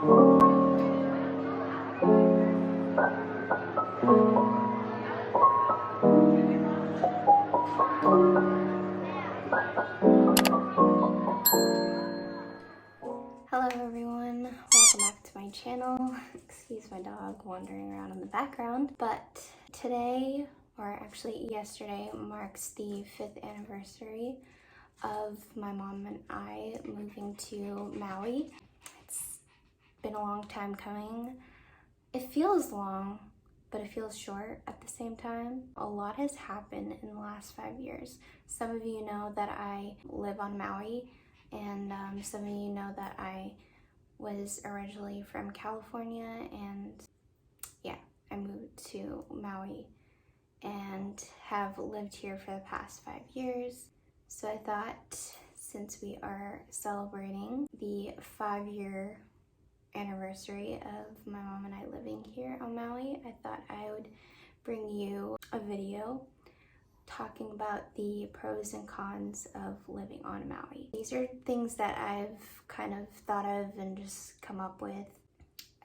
Hello everyone, welcome back to my channel. Excuse my dog wandering around in the background. But today, or actually yesterday, marks the 5th anniversary of my mom and I moving to Maui. It's been a long time coming. It feels long, but it feels short at the same time. A lot has happened in the last 5 years. Some of you know that I live on Maui, and some of you know that I was originally from California, and yeah, I moved to Maui and have lived here for the past 5 years. So I thought, since we are celebrating the 5-year anniversary of my mom and I living here on Maui, I thought I would bring you a video talking about the pros and cons of living on Maui. These are things that I've kind of thought of and just come up with.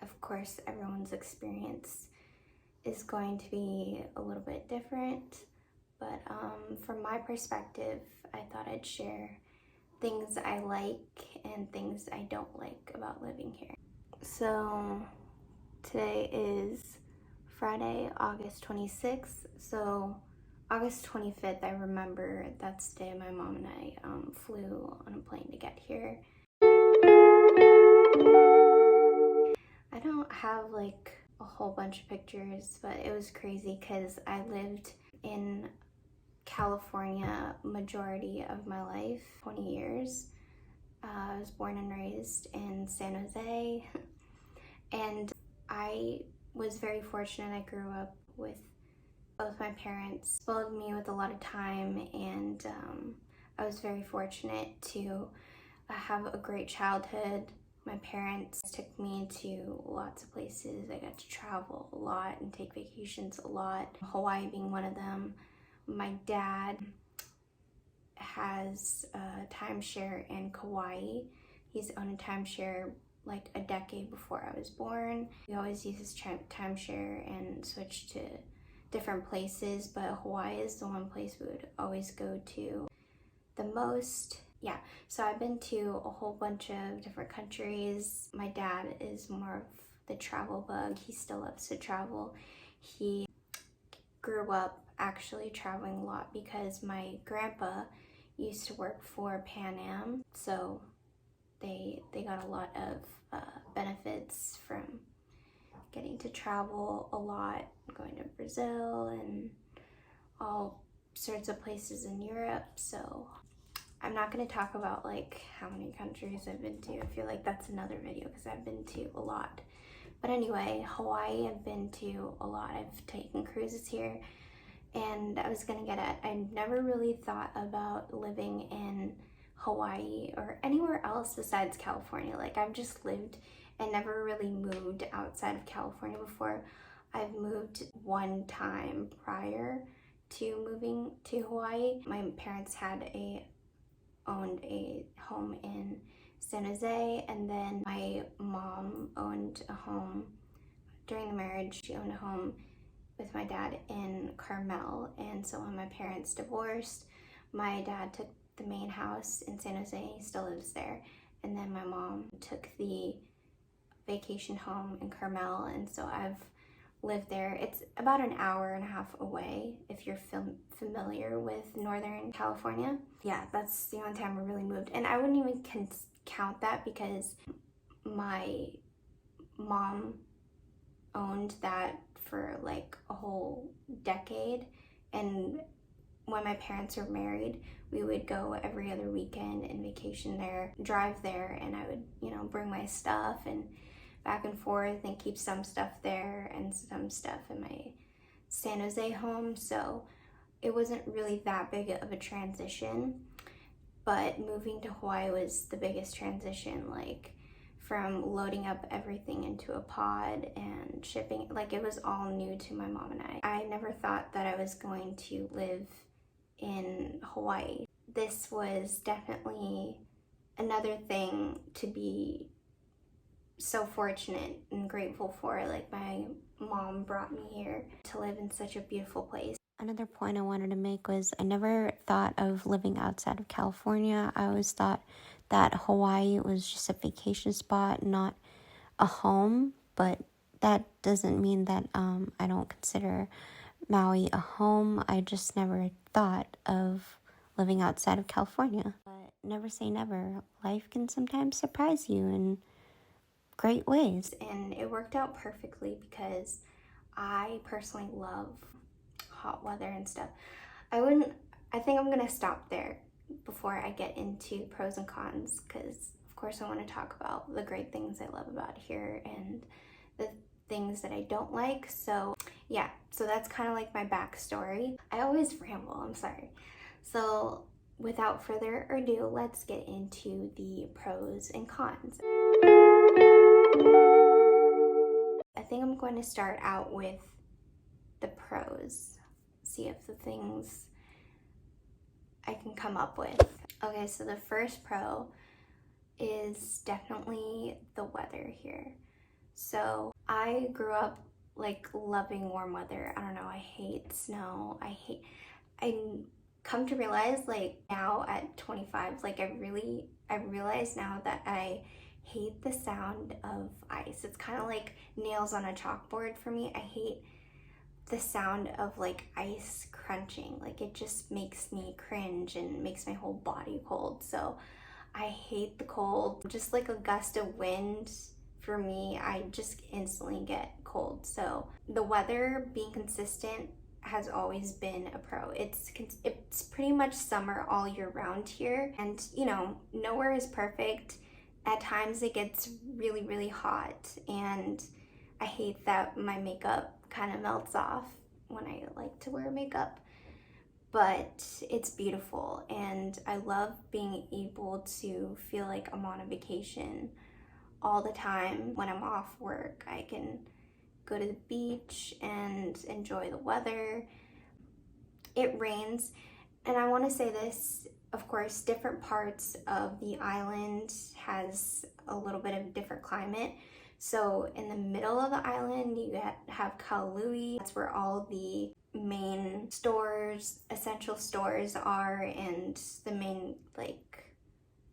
Of course, everyone's experience is going to be a little bit different, but from my perspective, I thought I'd share things I like and things I don't like about living here. So today is Friday, August 26th. So August 25th, I remember that's the day my mom and I flew on a plane to get here. I don't have like a whole bunch of pictures, but it was crazy because I lived in California majority of my life, 20 years. I was born and raised in San Jose, and I was very fortunate. I grew up with both my parents, spoiled me with a lot of time, and I was very fortunate to have a great childhood. My parents took me to lots of places. I got to travel a lot and take vacations a lot, Hawaii being one of them. My dad has a timeshare in Kauai. He's owned a timeshare like a decade before I was born. We always use his timeshare and switch to different places, but Hawaii is the one place we would always go to the most. Yeah, so I've been to a whole bunch of different countries. My dad is more of the travel bug. He still loves to travel. He grew up actually traveling a lot because my grandpa used to work for Pan Am, so they got a lot of benefits from getting to travel a lot, going to Brazil and all sorts of places in Europe. So I'm not going to talk about like how many countries I've been to. I feel like that's another video because I've been to a lot. But anyway, Hawaii I've been to a lot. I've taken cruises here, and I was gonna get at, I never really thought about living in Hawaii or anywhere else besides California. Like, I've just lived and never really moved outside of California before. I've moved one time prior to moving to Hawaii. My parents had owned a home in San Jose, and then my mom owned a home during the marriage. She owned a home with my dad in Carmel, and so when my parents divorced, my dad took the main house in San Jose. He still lives there, and then my mom took the vacation home in Carmel, and so I've lived there. It's about an hour and a half away if you're familiar with Northern California. Yeah, that's the only time I really moved, and I wouldn't even count that because my mom owned that for like a whole decade, and when my parents were married, we would go every other weekend and vacation there, drive there, and I would, you know, bring my stuff and back and forth and keep some stuff there and some stuff in my San Jose home. So it wasn't really that big of a transition, but moving to Hawaii was the biggest transition, like from loading up everything into a pod and shipping. Like, it was all new to my mom and I. I never thought that I was going to live in Hawaii. This was definitely another thing to be so fortunate and grateful for, like, my mom brought me here to live in such a beautiful place. Another point I wanted to make was I never thought of living outside of California. I always thought that Hawaii was just a vacation spot, not a home, but that doesn't mean that I don't consider Maui a home. I just never thought of living outside of California. But never say never. Life can sometimes surprise you in great ways. And it worked out perfectly because I personally love hot weather and stuff. I think I'm gonna stop there before I get into pros and cons, because of course I want to talk about the great things I love about here and the things that I don't like. So yeah, so that's kind of like my backstory. I always ramble, I'm sorry. So without further ado, let's get into the pros and cons. I think I'm going to start out with the pros, see if the things I can come up with. Okay, so the first pro is definitely the weather here. So I grew up like loving warm weather. I don't know, I hate snow. I come to realize, like, now at 25, like I realize now that I hate the sound of ice. It's kind of like nails on a chalkboard for me. I hate the sound of like ice crunching. Like, it just makes me cringe and makes my whole body cold. So I hate the cold. Just like a gust of wind, for me, I just instantly get cold. So the weather being consistent has always been a pro. It's pretty much summer all year round here, and you know, nowhere is perfect. At times it gets really, really hot, and I hate that my makeup kind of melts off when I like to wear makeup. But it's beautiful, and I love being able to feel like I'm on a vacation all the time. When I'm off work, I can go to the beach and enjoy the weather. It rains, and I want to say this, of course, different parts of the island has a little bit of different climate. So in the middle of the island, you have Kaului. That's where all the main stores, essential stores are, and the main like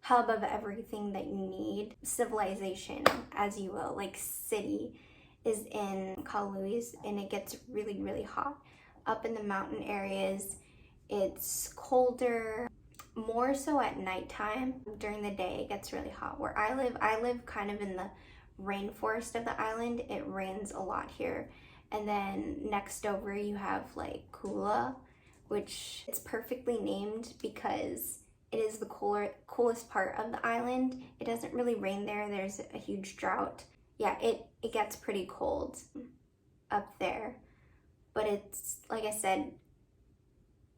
hub of everything that you need. Civilization, as you will, like city, is in Kalui's, and it gets really, really hot. Up in the mountain areas, it's colder, more so at nighttime. During the day, it gets really hot. Where I live kind of in the rainforest of the island. It rains a lot here. And then next over you have like Hula, which it's perfectly named because it is the coolest part of the island. It doesn't really rain there. There's a huge drought. Yeah, it gets pretty cold up there. But it's, like I said,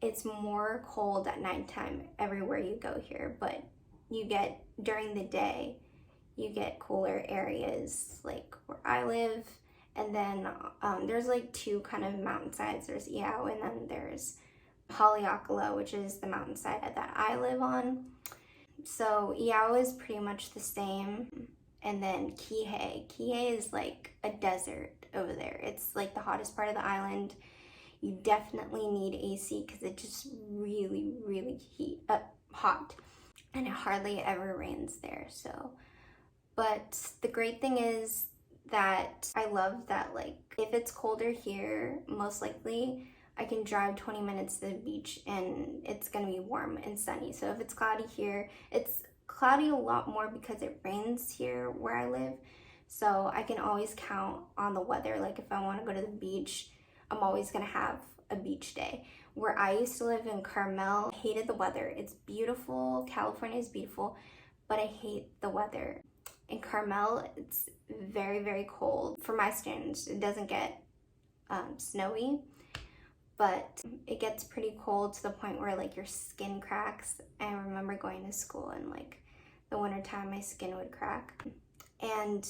it's more cold at nighttime everywhere you go here. But you get, during the day, you get cooler areas like where I live. And then there's like two kind of mountainsides. There's Iao, and then there's Haleakala, which is the mountainside that I live on. So Iao is pretty much the same. And then Kihei is like a desert over there. It's like the hottest part of the island. You definitely need AC because it's just really, really hot. And it hardly ever rains there. So, but the great thing is that I love that, like, if it's colder here, most likely I can drive 20 minutes to the beach and it's gonna be warm and sunny. So if it's cloudy here, it's cloudy a lot more because it rains here where I live. So I can always count on the weather. Like, if I want to go to the beach, I'm always gonna have a beach day. Where I used to live in Carmel, I hated the weather. It's beautiful, California is beautiful, but I hate the weather. In Carmel, it's very, very cold. For my standards, it doesn't get snowy, but it gets pretty cold to the point where like your skin cracks. I remember going to school and like the wintertime, my skin would crack. And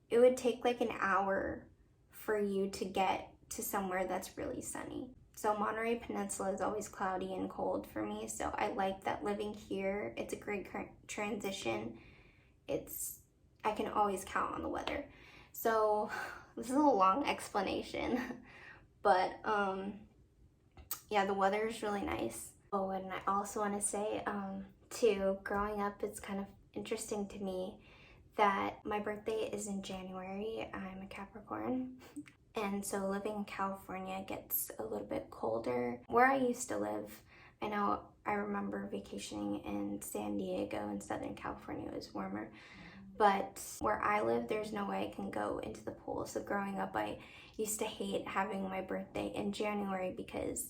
it would take like an hour for you to get to somewhere that's really sunny. So Monterey Peninsula is always cloudy and cold for me. So I like that living here. It's a great transition. It's I can always count on the weather. So this is a long explanation, but yeah, the weather is really nice. Oh, and I also want to say too, growing up, it's kind of interesting to me that my birthday is in January. I'm a Capricorn. And so living in California gets a little bit colder. Where I used to live, I remember vacationing in San Diego in Southern California. It was warmer. But where I live, there's no way I can go into the pool. So growing up, I used to hate having my birthday in January because,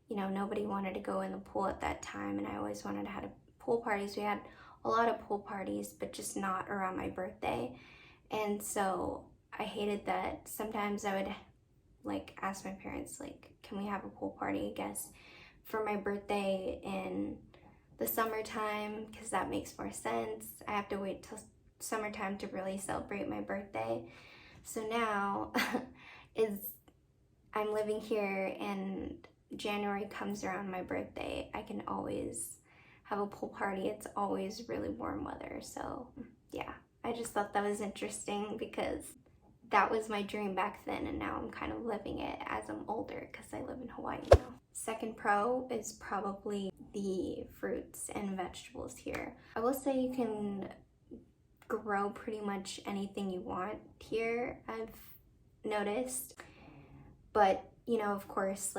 nobody wanted to go in the pool at that time. And I always wanted to have pool parties. We had a lot of pool parties, but just not around my birthday. And so I hated that. Sometimes I would ask my parents, can we have a pool party, I guess, for my birthday in the summertime, because that makes more sense. I have to wait till summertime to really celebrate my birthday. So now I'm living here and January comes around my birthday, I can always have a pool party. It's always really warm weather. So yeah, I just thought that was interesting because that was my dream back then, and now I'm kind of living it as I'm older because I live in Hawaii now. Second pro is probably the fruits and vegetables here. I will say you can grow pretty much anything you want here, I've noticed. But, of course,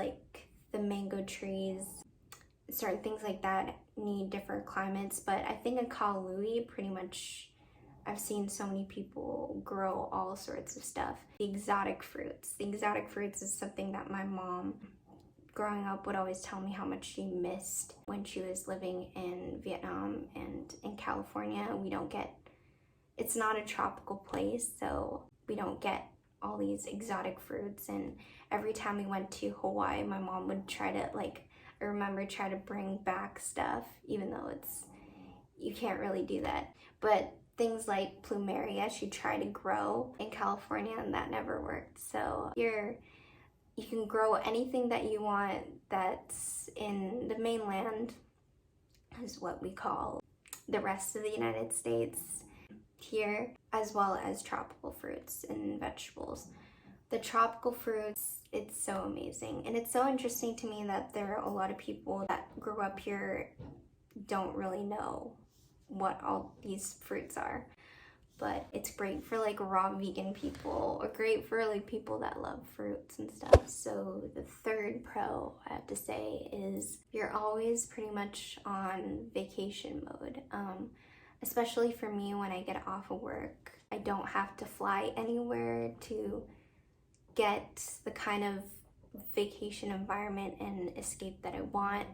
the mango trees, certain things like that need different climates. But I think in Kaului, pretty much, I've seen so many people grow all sorts of stuff. The exotic fruits. The exotic fruits is something that my mom, growing up, would always tell me how much she missed when she was living in Vietnam and in California. It's not a tropical place, so we don't get all these exotic fruits. And every time we went to Hawaii, my mom would try to bring back stuff, even though you can't really do that. But things like plumeria, she tried to grow in California, and that never worked. So here, you can grow anything that you want that's in the mainland, is what we call the rest of the United States here, as well as tropical fruits and vegetables. The tropical fruits, it's so amazing. And it's so interesting to me that there are a lot of people that grew up here don't really know what all these fruits are. But it's great for raw vegan people, or great for people that love fruits and stuff. So the third pro I have to say is you're always pretty much on vacation mode. Especially for me, when I get off of work, I don't have to fly anywhere to get the kind of vacation environment and escape that I want.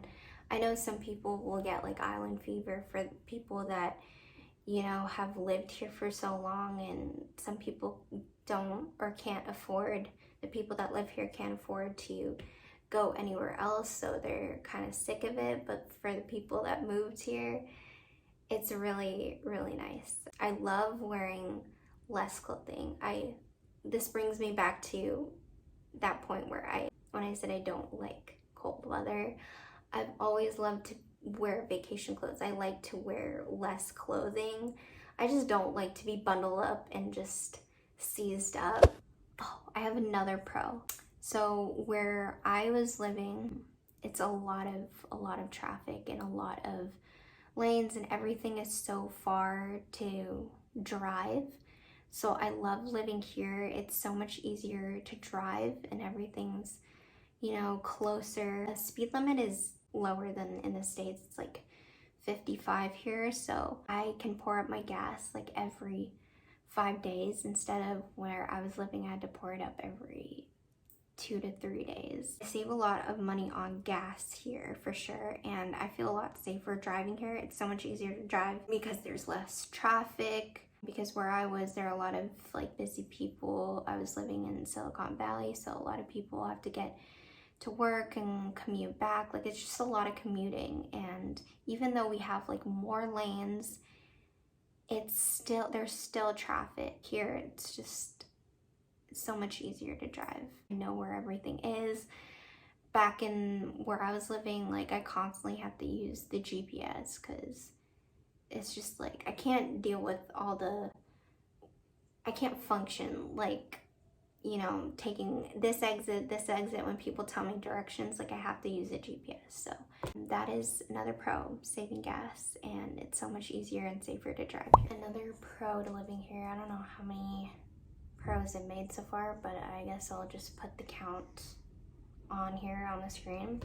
I know some people will get island fever for people that, have lived here for so long, and some people don't or can't afford, the people that live here can't afford to go anywhere else, so they're kind of sick of it. But for the people that moved here, it's really, really nice. I love wearing less clothing. This brings me back to that point where when I said I don't like cold weather, I've always loved to wear vacation clothes. I like to wear less clothing. I just don't like to be bundled up and just seized up. Oh, I have another pro. So where I was living, it's a lot of traffic and a lot of lanes, and everything is so far to drive. So I love living here. It's so much easier to drive, and everything's, closer. The speed limit is lower than in the States. It's 55 here, so I can pour up my gas every 5 days, instead of where I was living, I had to pour it up every 2 to 3 days. I save a lot of money on gas here for sure, and I feel a lot safer driving here. It's so much easier to drive because there's less traffic. Because where I was, there are a lot of busy people. I was living in Silicon Valley, so a lot of people have to get to work and commute back. It's just a lot of commuting, and even though we have more lanes, there's still traffic here. It's just so much easier to drive. I know where everything is. Back in where I was living, I constantly have to use the GPS because it's just I can't deal with all the I can't function like, you know, taking this exit when people tell me directions. Like, I have to use a GPS. So that is another pro, saving gas, and it's so much easier and safer to drive here. Another pro to living here, I don't know how many pros I've made so far, but I guess I'll just put the count on here on the screen.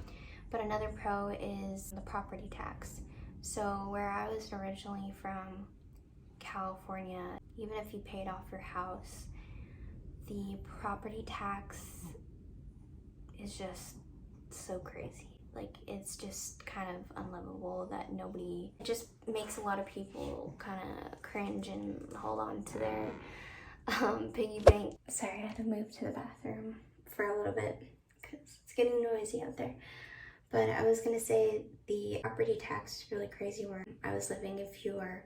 But another pro is the property tax. So where I was originally from, California, even if you paid off your house, the property tax is just so crazy. Like, it's just kind of unlivable that nobody, it just makes a lot of people kind of cringe and hold on to their piggy bank. Sorry, I had to move to the bathroom for a little bit because it's getting noisy out there. But I was gonna say the property tax is really crazy where I was living. If you are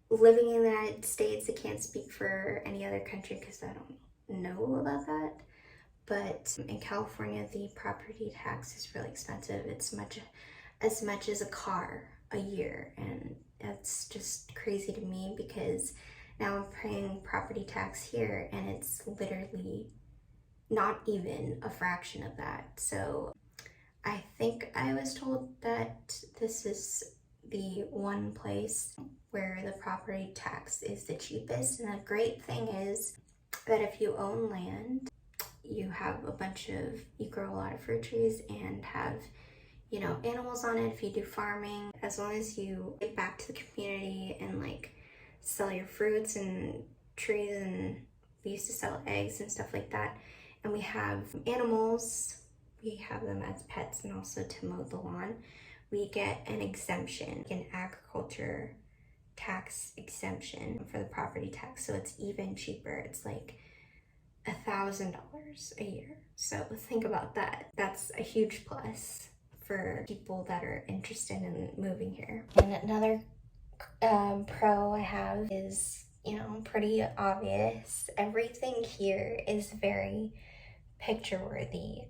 living in the United States, I can't speak for any other country because I don't know about that. But in California, the property tax is really expensive. It's as much as a car a year. And that's just crazy to me because now I'm paying property tax here and it's literally not even a fraction of that. So I think I was told that this is the one place where the property tax is the cheapest. And the great thing is that if you own land, you have you grow a lot of fruit trees and have, you know, animals on it. If you do farming, as long as you give back to the community and like sell your fruits and trees, and we used to sell eggs and stuff like that. And we have animals, we have them as pets and also to mow the lawn. We get an exemption, an agriculture tax exemption for the property tax. So it's even cheaper. It's like $1,000 a year. So think about that. That's a huge plus for people that are interested in moving here. And another pro I have is, you know, pretty obvious. Everything here is very picture worthy.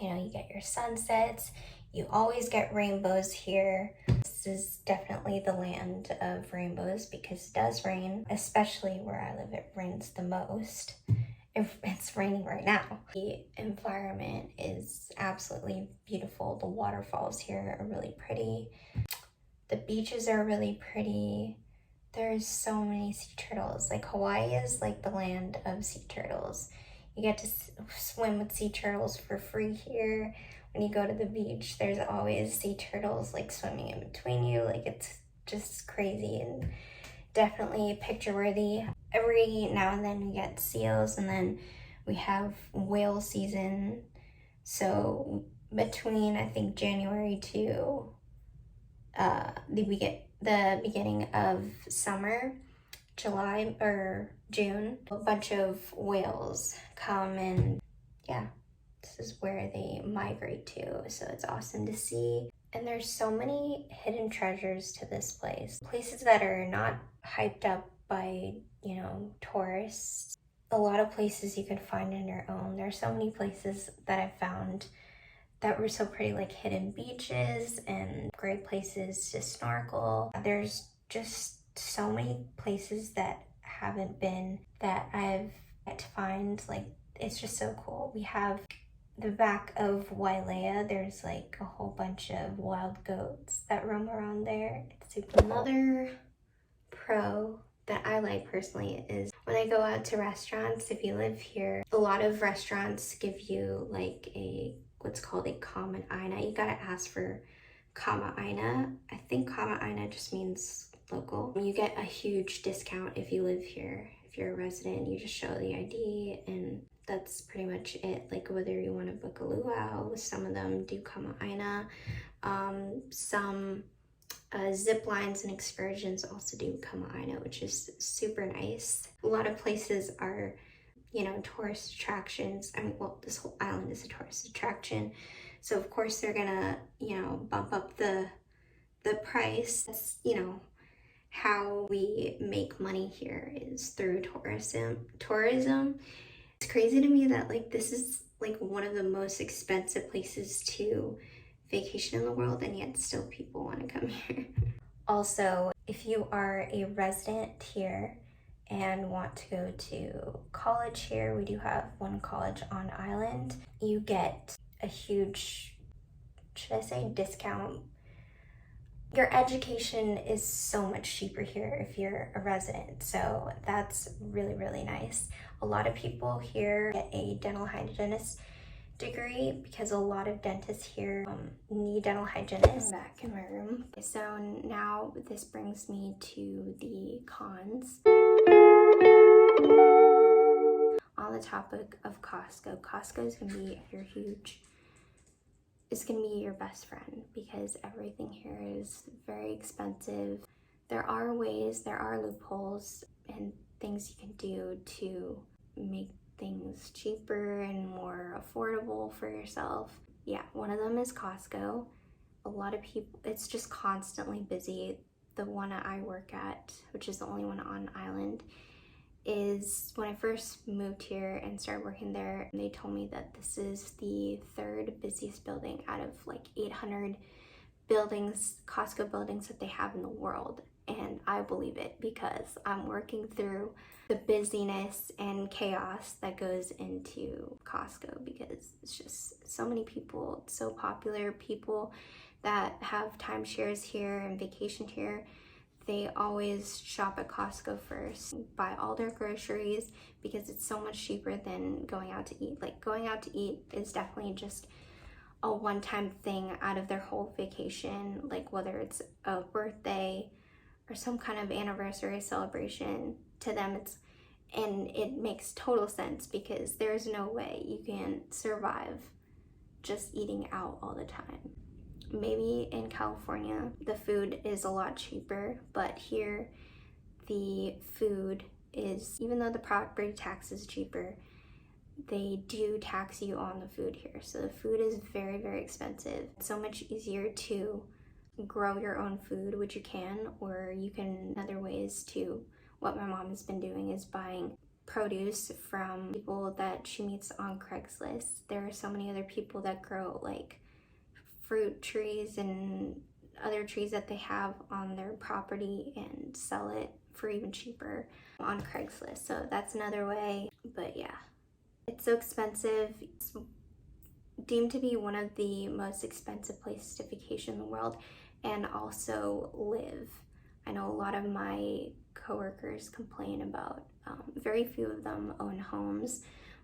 You know, you get your sunsets, you always get rainbows here. This is definitely the land of rainbows because it does rain, especially where I live, it rains the most. It's raining right now. The environment is absolutely beautiful. The waterfalls here are really pretty. The beaches are really pretty. There's so many sea turtles. Like, Hawaii is like the land of sea turtles. You get to swim with sea turtles for free here. When you go to the beach, there's always sea turtles like swimming in between you. Like, it's just crazy and definitely picture worthy. Every now and then we get seals, and then we have whale season. So between, I think, January to the beginning of summer, July or June, a bunch of whales come, and yeah, this is where they migrate to. So it's awesome to see. And there's so many hidden treasures to this place. Places that are not hyped up by, you know, tourists. A lot of places you can find on your own. There's so many places that I've found that were so pretty, like hidden beaches and great places to snorkel. There's just so many places that haven't been that I've yet to find. Like, it's just so cool. We have the back of Wailea, there's like a whole bunch of wild goats that roam around there. It's super cool. Another pro that I like personally is when I go out to restaurants. If you live here, a lot of restaurants give you like what's called a kama aina. You gotta ask for kama aina. I think kama aina just means local. You get a huge discount if you live here. If you're a resident, you just show the ID and that's pretty much it. Like, whether you want to book a luau, some of them do kama aina. Some zip lines and excursions also do kama aina, which is super nice. A lot of places are, you know, tourist attractions. I mean, well, this whole island is a tourist attraction. So of course they're gonna, you know, bump up the price. That's, you know, how we make money here is through tourism. It's crazy to me that like this is like one of the most expensive places to vacation in the world, and yet still people want to come here. Also, if you are a resident here and want to go to college here, we do have one college on island. You get a huge, should I say, discount. Your education is so much cheaper here if you're a resident, so that's really, really nice. A lot of people here get a dental hygienist degree because a lot of dentists here need dental hygienists. I'm back in my room. So now this brings me to the cons. On the topic of Costco, Costco is going to be your huge, it's going to be your best friend because everything here is very expensive. There are ways, there are loopholes and things you can do to make things cheaper and more affordable for yourself. Yeah, one of them is Costco. A lot of people, it's just constantly busy. The one I work at, which is the only one on island, is when I first moved here and started working there, they told me that this is the third busiest building out of like 800 buildings, Costco buildings that they have in the world. And I believe it because I'm working through the busyness and chaos that goes into Costco because it's just so many people, it's so popular. People that have timeshares here and vacation here, they always shop at Costco first, buy all their groceries because it's so much cheaper than going out to eat. Like going out to eat is definitely just a one-time thing out of their whole vacation, like whether it's a birthday or some kind of anniversary celebration. To them and it makes total sense because there's no way you can survive just eating out all the time. Maybe in California the food is a lot cheaper, but here the food is, even though the property tax is cheaper, they do tax you on the food here. So the food is very, very expensive. It's so much easier to grow your own food, which you can, or you can, other ways to, what my mom has been doing is buying produce from people that she meets on Craigslist. There are so many other people that grow like fruit trees and other trees that they have on their property and sell it for even cheaper on Craigslist. So that's another way, but yeah. It's so expensive. It's deemed to be one of the most expensive places to vacation in the world and also live. I know a lot of my coworkers complain about, very few of them own homes.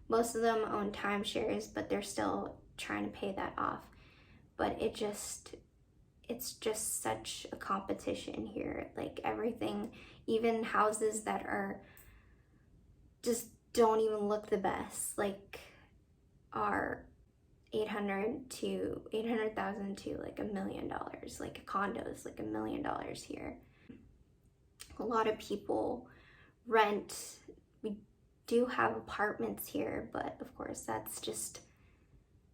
Most of them own timeshares, but they're still trying to pay that off. But it's just such a competition here. Like everything, even houses that are just don't even look the best, like are 800,000 to like $1 million, like a condo is like $1 million here. A lot of people rent. We do have apartments here, but of course that's just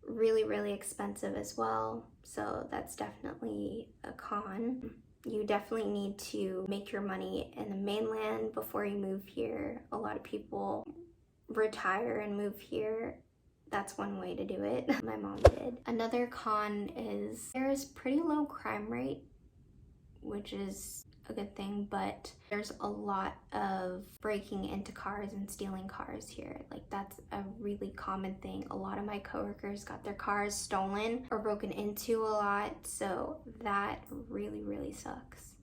really, really expensive as well. So that's definitely a con. You definitely need to make your money in the mainland before you move here. A lot of people retire and move here. That's one way to do it. My mom did. Another con is there is pretty low crime rate, which is a good thing, but there's a lot of breaking into cars and stealing cars here. Like that's a really common thing. A lot of my coworkers got their cars stolen or broken into a lot, so that really, really sucks.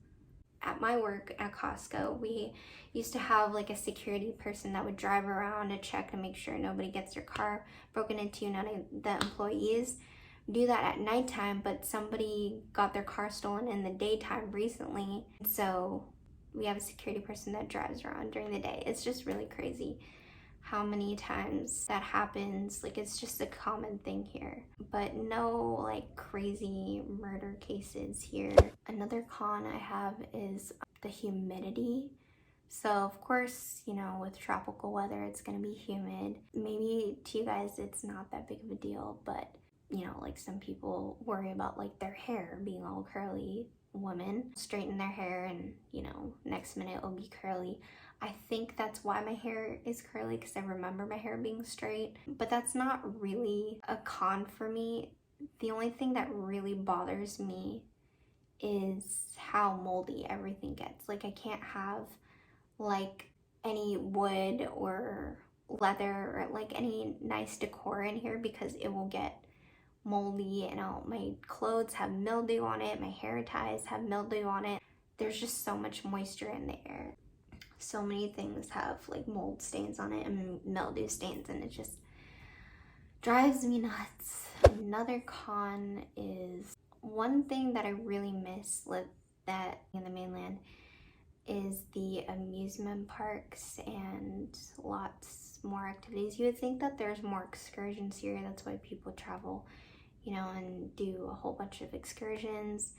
At my work at Costco, we used to have like a security person that would drive around to check to make sure nobody gets their car broken into, none of the employees do that at nighttime, but somebody got their car stolen in the daytime recently. So we have a security person that drives around during the day. It's just really crazy how many times that happens. Like it's just a common thing here, but no like crazy murder cases here. Another con I have is the humidity. So of course, you know, with tropical weather, it's gonna be humid. Maybe to you guys, it's not that big of a deal, but you know, like some people worry about like their hair being all curly. Women straighten their hair and, you know, next minute it'll be curly. I think that's why my hair is curly, because I remember my hair being straight, but that's not really a con for me. The only thing that really bothers me is how moldy everything gets. Like I can't have like any wood or leather or like any nice decor in here because it will get moldy, and my clothes have mildew on it, my hair ties have mildew on it. There's just so much moisture in the air. So many things have like mold stains on it and mildew stains, and it just drives me nuts. Another con is one thing that I really miss that in the mainland is the amusement parks and lots more activities. You would think that there's more excursions here. That's why people travel, and do a whole bunch of excursions.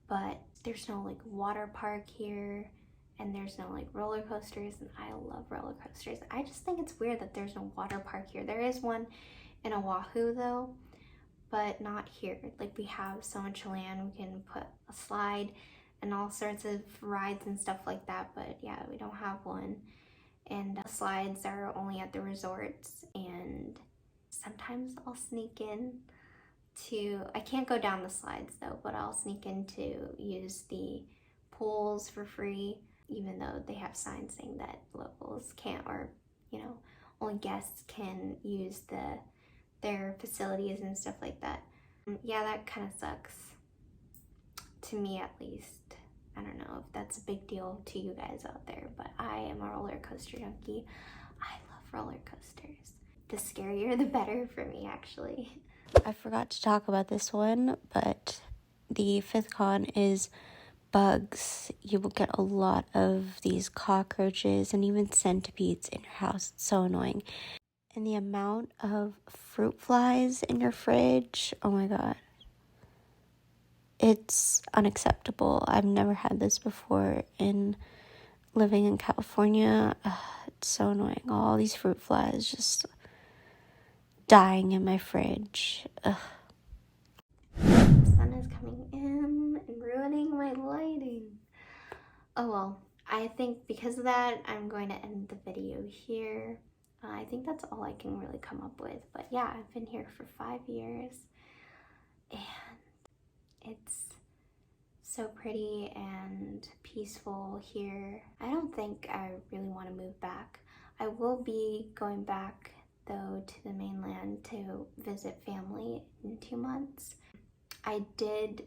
But there's no like water park here, and there's no like roller coasters, and I love roller coasters. I just think it's weird that there's no water park here. There is one in Oahu though, but not here. Like, we have so much land, we can put a slide and all sorts of rides and stuff like that, but yeah, we don't have one. And slides are only at the resorts, and sometimes I'll sneak in I can't go down the slides though, but I'll sneak in to use the pools for free, even though they have signs saying that locals can't, or only guests can use their facilities and stuff like that. Yeah, that kind of sucks, to me at least. I don't know if that's a big deal to you guys out there, but I am a roller coaster junkie. I love roller coasters. The scarier the better for me, actually. I forgot to talk about this one, but the fifth con is bugs. You will get a lot of these cockroaches and even centipedes in your house. It's so annoying. And the amount of fruit flies in your fridge, oh my god. It's unacceptable. I've never had this before in living in California. It's so annoying. All these fruit flies just dying in my fridge. Ugh. The sun is coming in and ruining my lighting. Oh well, I think because of that, I'm going to end the video here. I think that's all I can really come up with. But yeah, I've been here for 5 years, and it's so pretty and peaceful here. I don't think I really want to move back. I will be going back though to the mainland to visit family in 2 months. I did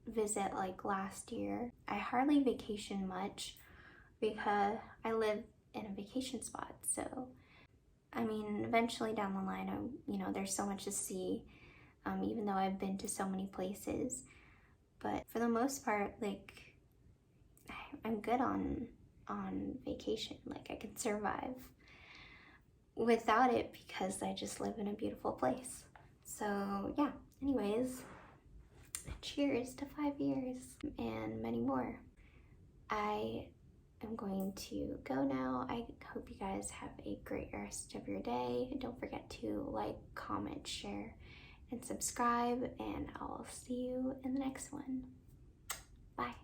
visit like last year. I hardly vacation much because I live in a vacation spot. So, I mean, eventually down the line, there's so much to see, even though I've been to so many places. But for the most part, like, I'm good on vacation. Like, I can survive without it because I just live in a beautiful place. So yeah, anyways, cheers to 5 years and many more. I am going to go now. I hope you guys have a great rest of your day. Don't forget to like, comment, share, and subscribe, and I'll see you in the next one. Bye.